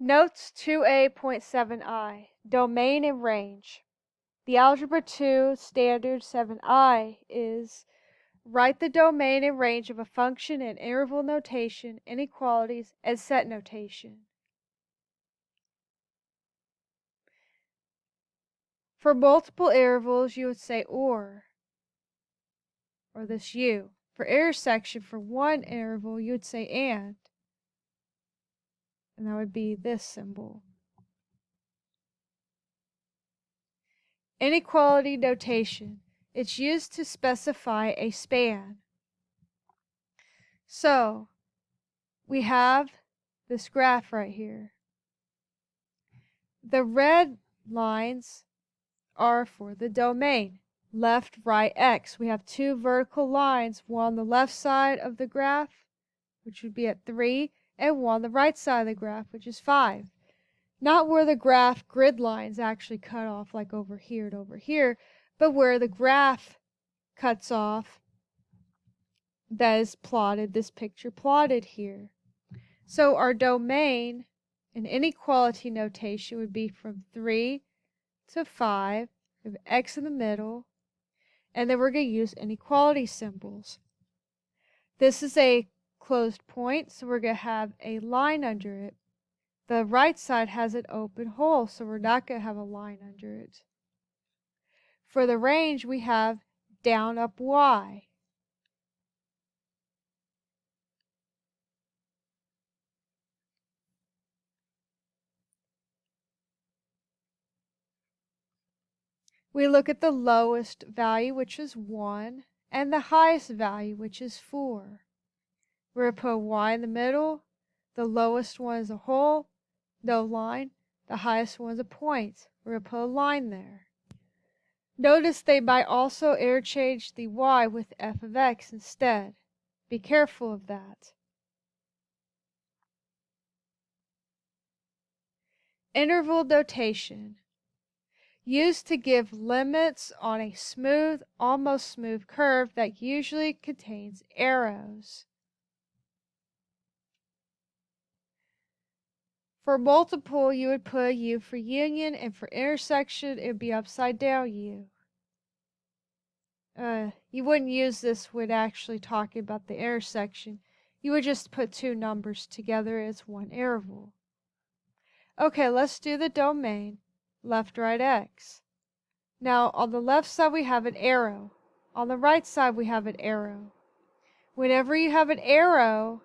Notes 2A.7I, Domain and Range. The Algebra 2 Standard 7I is write the domain and range of a function in interval notation, inequalities, and set notation. For multiple intervals, you would say or this u. For intersection, for one interval, you would say and that would be this symbol. Inequality notation. It's used to specify a span. So, we have this graph right here. The red lines are for the domain, left, right, x. We have two vertical lines, one on the left side of the graph, which would be at 3, and one on the right side of the graph, which is 5. Not where the graph grid lines actually cut off, like over here and over here, but where the graph cuts off, that is plotted, this picture plotted here. So our domain in inequality notation would be from 3 to 5, we have x in the middle, and then we're going to use inequality symbols. This is a closed point, so we're going to have a line under it. The right side has an open hole, so we're not going to have a line under it. For the range, we have down, up, y. We look at the lowest value, which is 1, and the highest value, which is 4. We're going to put a y in the middle. The lowest one is a hole, no line. The highest one is a point. We're going to put a line there. Notice they might also interchange the y with f of x instead. Be careful of that. Interval notation. Used to give limits on a smooth, almost smooth curve that usually contains arrows. For multiple, you would put a u for union, and for intersection, it would be upside down u. You wouldn't use this when actually talking about the intersection. You would just put two numbers together as one interval. Okay, let's do the domain, left, right, x. Now, on the left side, we have an arrow. On the right side, we have an arrow. Whenever you have an arrow,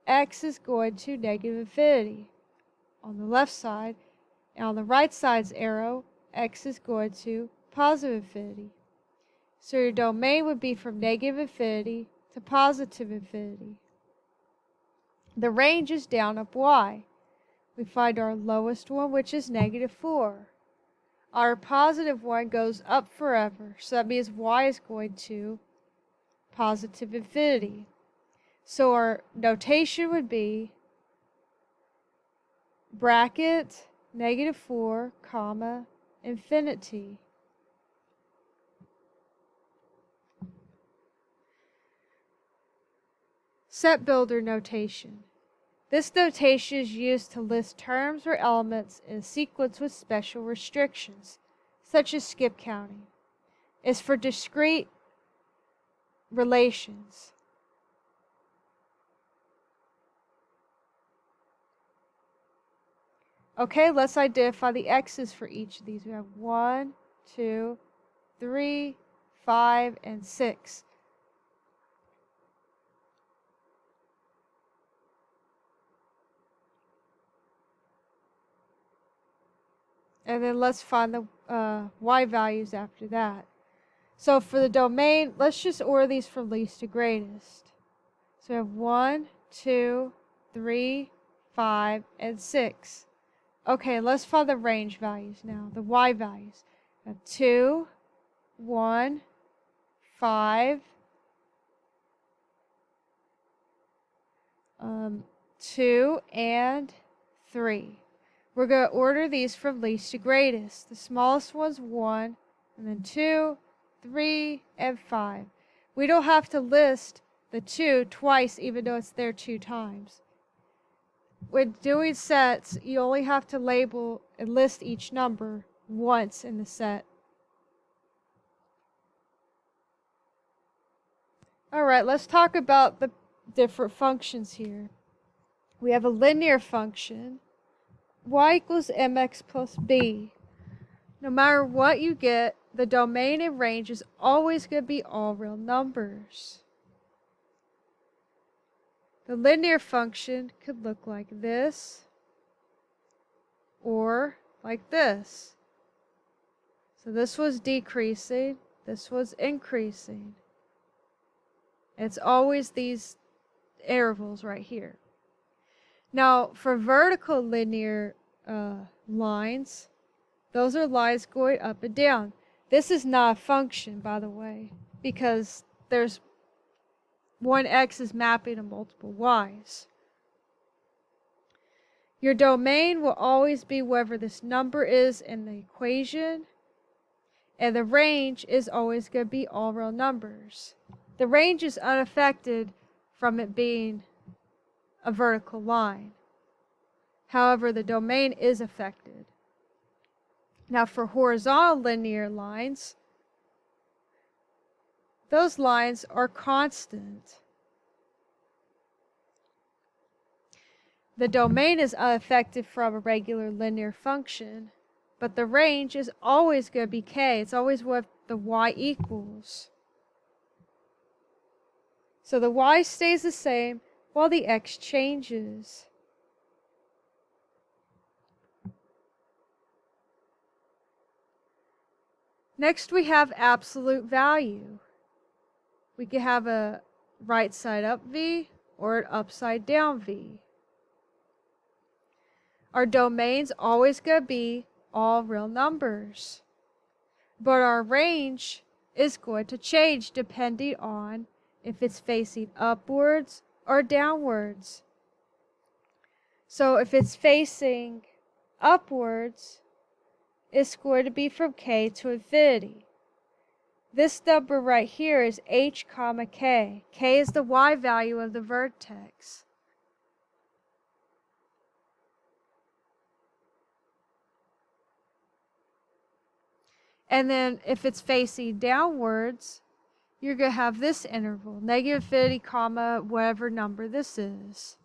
x is going to negative infinity on the left side, and on the right side's arrow, x is going to positive infinity. So your domain would be from negative infinity to positive infinity. The range is down, up, y. We find our lowest one, which is negative 4. Our positive one goes up forever, so that means y is going to positive infinity. So our notation would be bracket negative 4, comma, infinity. Set builder notation. This notation is used to list terms or elements in a sequence with special restrictions, such as skip counting. It's for discrete relations. Okay, let's identify the x's for each of these. We have 1, 2, 3, 5, and 6. And then let's find the y values after that. So for the domain, let's just order these from least to greatest. So we have 1, 2, 3, 5, and 6. Okay, let's find the range values now, the y values. We have 2, 1, 5, 2, and 3. We're going to order these from least to greatest. The smallest one's 1, and then 2, 3, and 5. We don't have to list the 2 twice, even though it's there 2 times. when doing sets, you only have to label and list each number once in the set. Alright, let's talk about the different functions here. We have a linear function, y equals mx plus b. No matter what you get, the domain and range is always going to be all real numbers. The linear function could look like this or like this. So this was decreasing, this was increasing. It's always these intervals right here. Now, for vertical linear lines, those are lines going up and down. This is not a function, by the way, because there's one x is mapping to multiple y's. Your domain will always be wherever this number is in the equation, and the range is always going to be all real numbers. The range is unaffected from it being a vertical line. However, the domain is affected. Now for horizontal linear lines, those lines are constant. The domain is unaffected from a regular linear function, but the range is always going to be k. It's always what the y equals. So the y stays the same while the x changes. Next we have absolute value. We could have a right side up v or an upside down v. Our domain's always going to be all real numbers. But our range is going to change depending on if it's facing upwards or downwards. So if it's facing upwards, it's going to be from k to infinity. This number right here is h comma k. K is the y value of the vertex. And then if it's facing downwards, you're going to have this interval, negative infinity, comma, whatever number this is.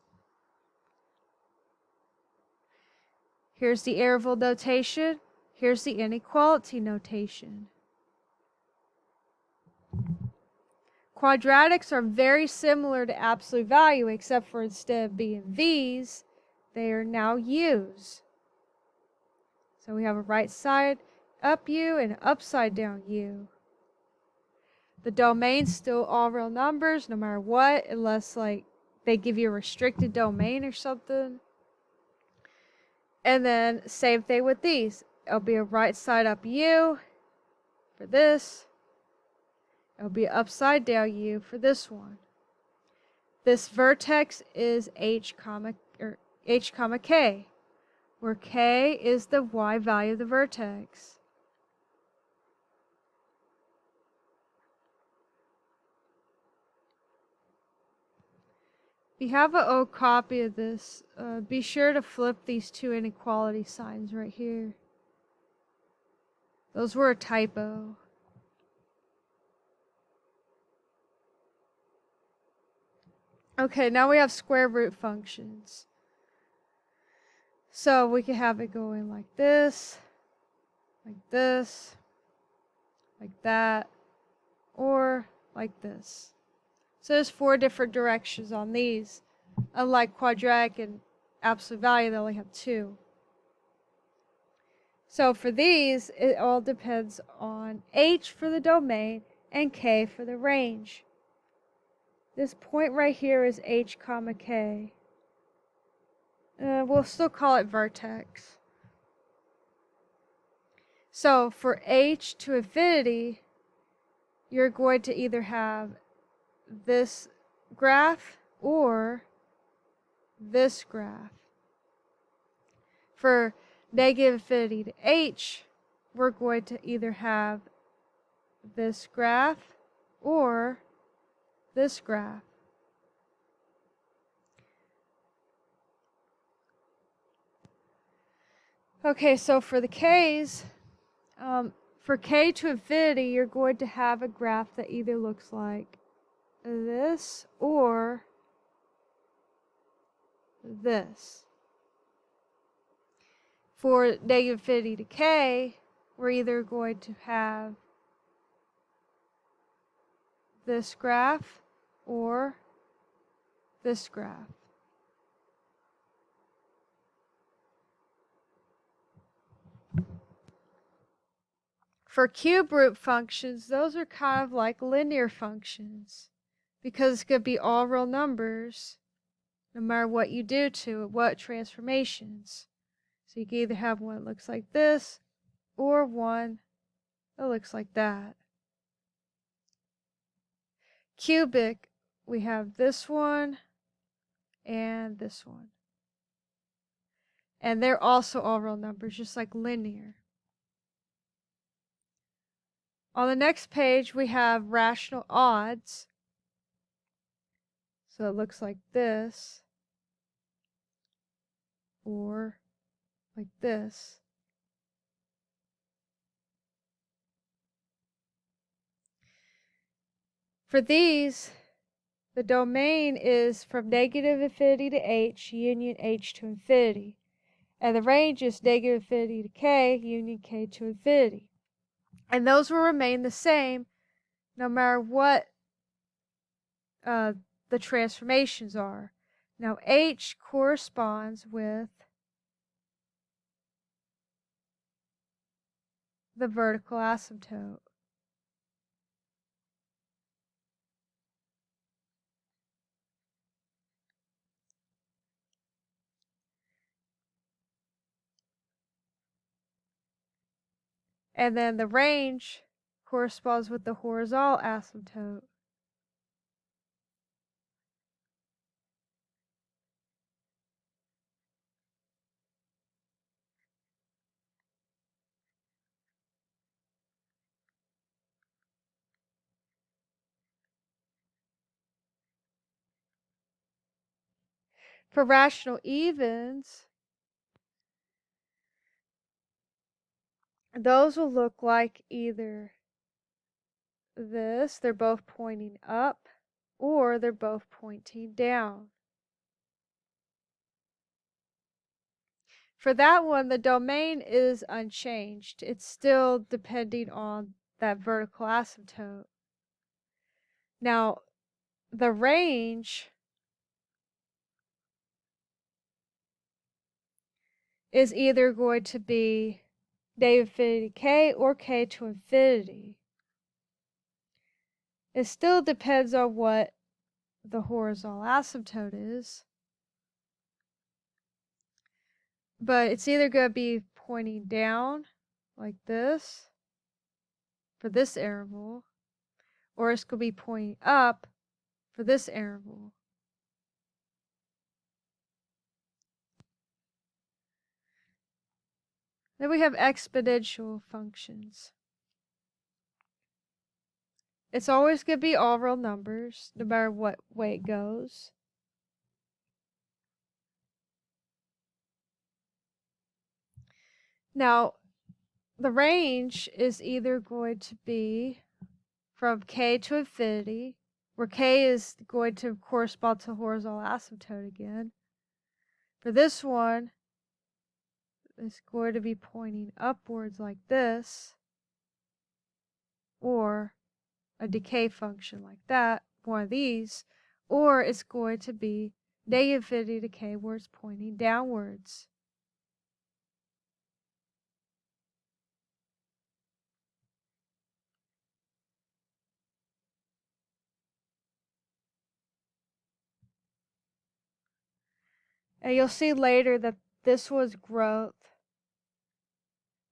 Here's the interval notation. Here's the inequality notation. Quadratics are very similar to absolute value, except for instead of being v's, they are now u's. So we have a right side up u and an upside down u. The domain's still all real numbers no matter what, unless like they give you a restricted domain or something. And then same thing with these. It'll be a right side up u for this. It'll be upside down u for this one. This vertex is h comma k, where k is the y value of the vertex. If you have an old copy of this, be sure to flip these two inequality signs right here. Those were a typo. Okay, now we have square root functions. So we can have it going like this, like that, or like this. So there's 4 different directions on these. Unlike quadratic and absolute value, they only have 2. So for these, it all depends on h for the domain and k for the range. This point right here is h comma k. We'll still call it vertex. So for h to infinity, you're going to either have this graph or this graph. For negative infinity to h, we're going to either have this graph or this graph. Okay, so for the k's, for k to infinity, you're going to have a graph that either looks like this or this. For negative infinity to k, we're either going to have this graph or this graph. For cube root functions, those are kind of like linear functions because it's going to be all real numbers no matter what you do to it, what transformations. So you can either have one that looks like this or one that looks like that. Cubic, we have this one and this one. And they're also all real numbers, just like linear. On the next page, we have rational odds. So it looks like this or like this. For these, the domain is from negative infinity to h, union h to infinity. And the range is negative infinity to k, union k to infinity. And those will remain the same no matter what the transformations are. Now h corresponds with the vertical asymptote. And then the range corresponds with the horizontal asymptote. For rational evens, those will look like either this, they're both pointing up, or they're both pointing down. For that one, the domain is unchanged. It's still depending on that vertical asymptote. Now, the range is either going to be negative infinity to k or k to infinity. It still depends on what the horizontal asymptote is. But it's either going to be pointing down like this for this interval, or it's going to be pointing up for this interval. Then we have exponential functions. It's always going to be all real numbers, no matter what way it goes. Now, the range is either going to be from k to infinity, where k is going to correspond to horizontal asymptote again. For this one, it's going to be pointing upwards like this, or a decay function like that, one of these, or it's going to be negative infinity to k where it's pointing downwards. And you'll see later that this was growth,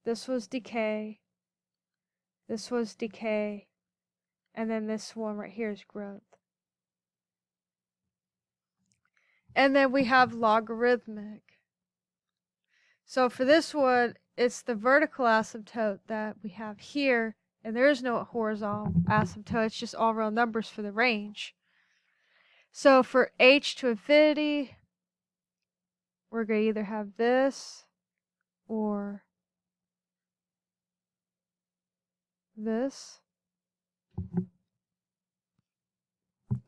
this was decay, this was decay, and then this one right here is growth. And then we have logarithmic. So for this one, it's the vertical asymptote that we have here, and there is no horizontal asymptote, it's just all real numbers for the range. So for h to infinity, we're going to either have this or this.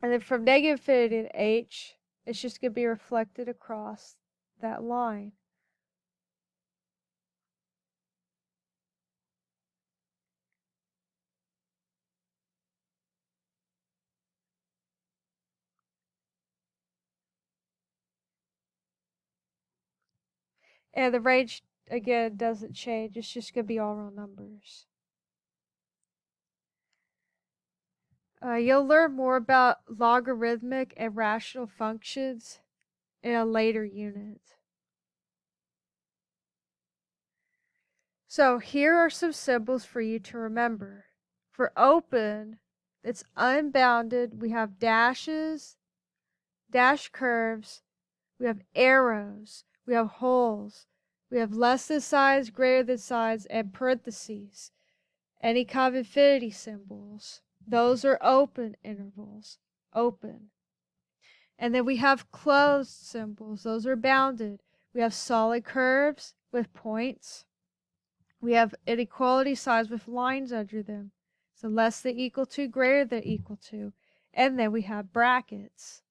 And then from negative infinity to h, it's just going to be reflected across that line. And the range, again, doesn't change. It's just going to be all real numbers. You'll learn more about logarithmic and rational functions in a later unit. So here are some symbols for you to remember. For open, it's unbounded. We have dashes, dash curves, we have arrows, we have holes, we have less than signs, greater than signs, and parentheses. Any kind of infinity symbols, those are open intervals, open. And then we have closed symbols, those are bounded. We have solid curves with points. We have inequality signs with lines under them. So less than equal to, greater than equal to. And then we have brackets.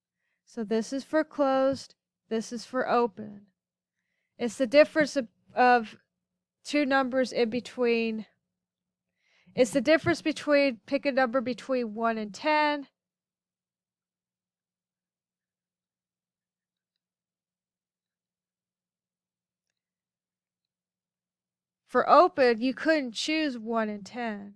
So this is for closed, this is for open. It's the difference of two numbers in between. It's the difference between, pick a number between 1 and 10. For open, you couldn't choose 1 and 10.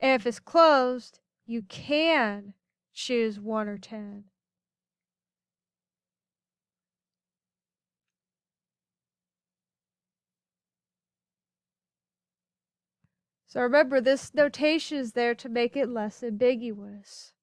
And if it's closed, you can choose 1 or 10. So remember, this notation is there to make it less ambiguous.